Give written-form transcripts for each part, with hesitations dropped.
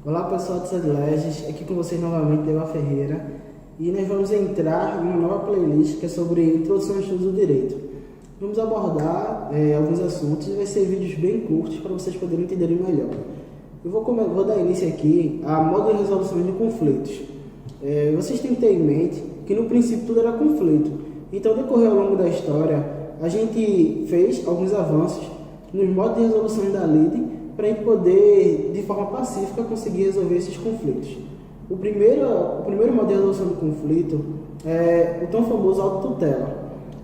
Olá pessoal do Sadleges, aqui com vocês novamente, Deva Ferreira, e nós vamos entrar em uma nova playlist que é sobre introdução ao estudo do direito. Vamos abordar alguns assuntos e vai ser vídeos bem curtos para vocês poderem entenderem melhor. Eu vou dar início aqui a modo de resolução de conflitos. Vocês têm que ter em mente que no princípio tudo era conflito, então decorrer ao longo da história a gente fez alguns avanços nos modos de resolução da lide para a gente poder, de forma pacífica, conseguir resolver esses conflitos. O primeiro modo de resolução do conflito é o tão famoso autotutela,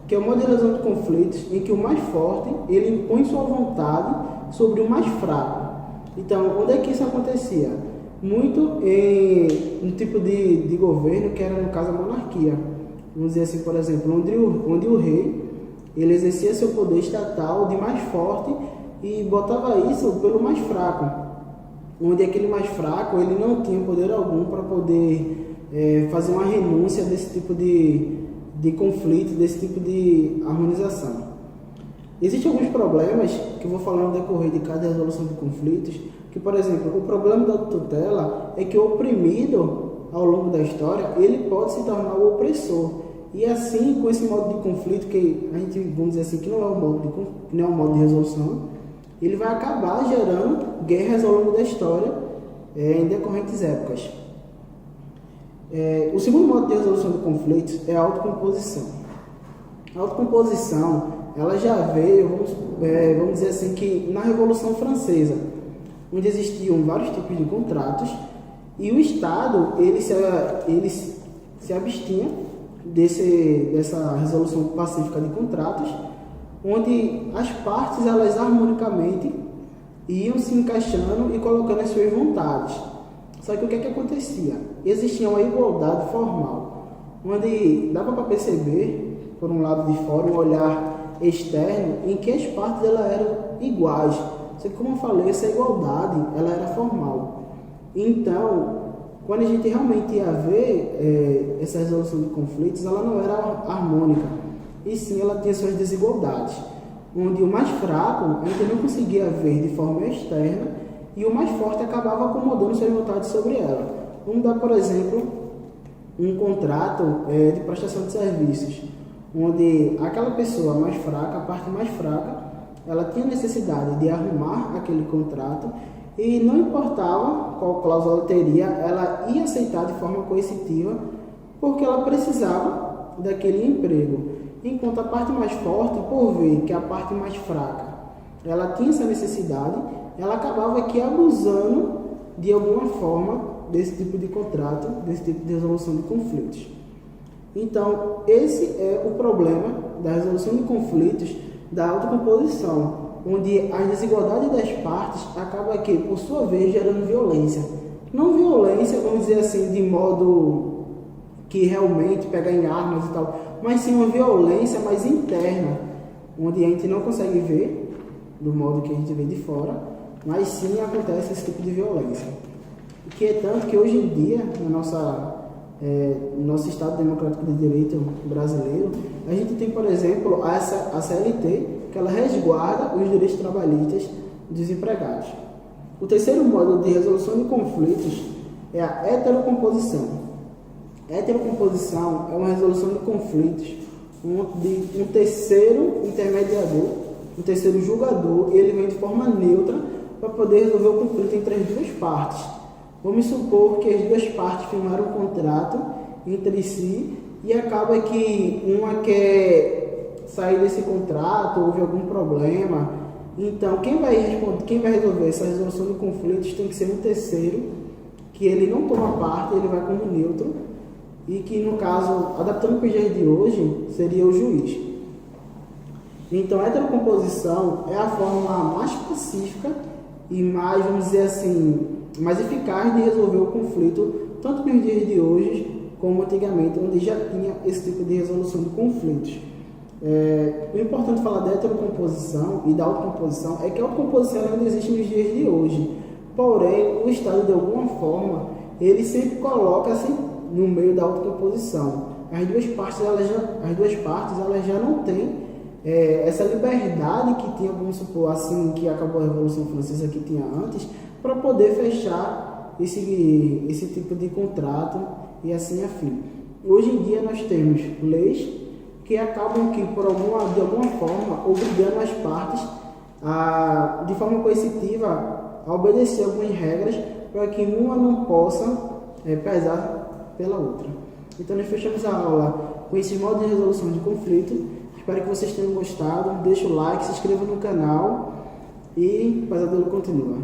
que é o modo de resolução de conflitos em que o mais forte ele impõe sua vontade sobre o mais fraco. Então, onde é que isso acontecia? Muito em um tipo de governo que era, no caso, a monarquia. Vamos dizer assim, por exemplo, onde o rei ele exercia seu poder estatal de mais forte e botava isso pelo mais fraco, onde aquele mais fraco ele não tinha poder algum para poder fazer uma renúncia desse tipo de conflito, desse tipo de harmonização. Existem alguns problemas que eu vou falar no decorrer de cada resolução de conflitos, que, por exemplo, o problema da tutela é que o oprimido, ao longo da história, ele pode se tornar o opressor. E assim, com esse modo de conflito, que a gente, vamos dizer assim, que não é um modo de resolução, ele vai acabar gerando guerras ao longo da história em decorrentes épocas. O segundo modo de resolução de conflitos é a autocomposição. A autocomposição, ela já veio, vamos dizer assim, que na Revolução Francesa, onde existiam vários tipos de contratos, e o Estado ele se abstinha dessa resolução pacífica de contratos, onde as partes elas harmonicamente iam se encaixando e colocando as suas vontades. Só que o que acontecia? Existia uma igualdade formal, onde dava para perceber, por um lado de fora, um olhar externo, em que as partes elas eram iguais. Só que, como eu falei, essa igualdade ela era formal. Então, quando a gente realmente ia ver essa resolução de conflitos, ela não era harmônica, e sim ela tinha suas desigualdades, onde o mais fraco a gente não conseguia ver de forma externa e o mais forte acabava acomodando suas vontades sobre ela. Vamos dar, por exemplo, um contrato de prestação de serviços, onde aquela pessoa mais fraca, a parte mais fraca, ela tinha necessidade de arrumar aquele contrato e não importava qual cláusula teria, ela ia aceitar de forma coercitiva porque ela precisava daquele emprego. Enquanto a parte mais forte, por ver que a parte mais fraca ela tinha essa necessidade, ela acabava aqui abusando de alguma forma desse tipo de contrato, desse tipo de resolução de conflitos. Então, esse é o problema da resolução de conflitos da autocomposição, onde a desigualdade das partes acaba aqui, por sua vez, gerando violência. Não violência, vamos dizer assim, de modo que realmente pega em armas e tal, mas sim uma violência mais interna, onde a gente não consegue ver do modo que a gente vê de fora, mas sim acontece esse tipo de violência. Que é tanto que hoje em dia, no nosso Estado Democrático de Direito brasileiro, a gente tem, por exemplo, a CLT, que ela resguarda os direitos trabalhistas dos empregados. O terceiro modo de resolução de conflitos é a heterocomposição. Heterocomposição é uma resolução de conflitos onde um terceiro intermediador, um terceiro julgador, ele vem de forma neutra para poder resolver o conflito entre as duas partes. Vamos supor que as duas partes firmaram um contrato entre si e acaba que uma quer sair desse contrato, houve algum problema. Então, quem vai resolver essa resolução de conflitos tem que ser um terceiro, que ele não toma parte, ele vai como neutro, e que, no caso, adaptando para os dias de hoje, seria o juiz. Então, a heterocomposição é a forma mais pacífica e mais, vamos dizer assim, mais eficaz de resolver o conflito, tanto nos dias de hoje como antigamente, onde já tinha esse tipo de resolução de conflitos. O importante falar da heterocomposição e da autocomposição é que a autocomposição ainda existe nos dias de hoje. Porém, o Estado, de alguma forma, ele sempre coloca-se no meio da autocomposição. As duas partes elas já não têm essa liberdade que tinha, vamos supor, assim que acabou a Revolução Francesa, que tinha antes, para poder fechar esse tipo de contrato e assim afim. Hoje em dia nós temos leis que acabam que, de alguma forma, obrigando as partes de forma coercitiva a obedecer algumas regras para que uma não possa pesar pela outra. Então nós fechamos a aula com esses modos de resolução de conflito. Espero que vocês tenham gostado. Deixa o like, se inscreva no canal e o pesadelo continua.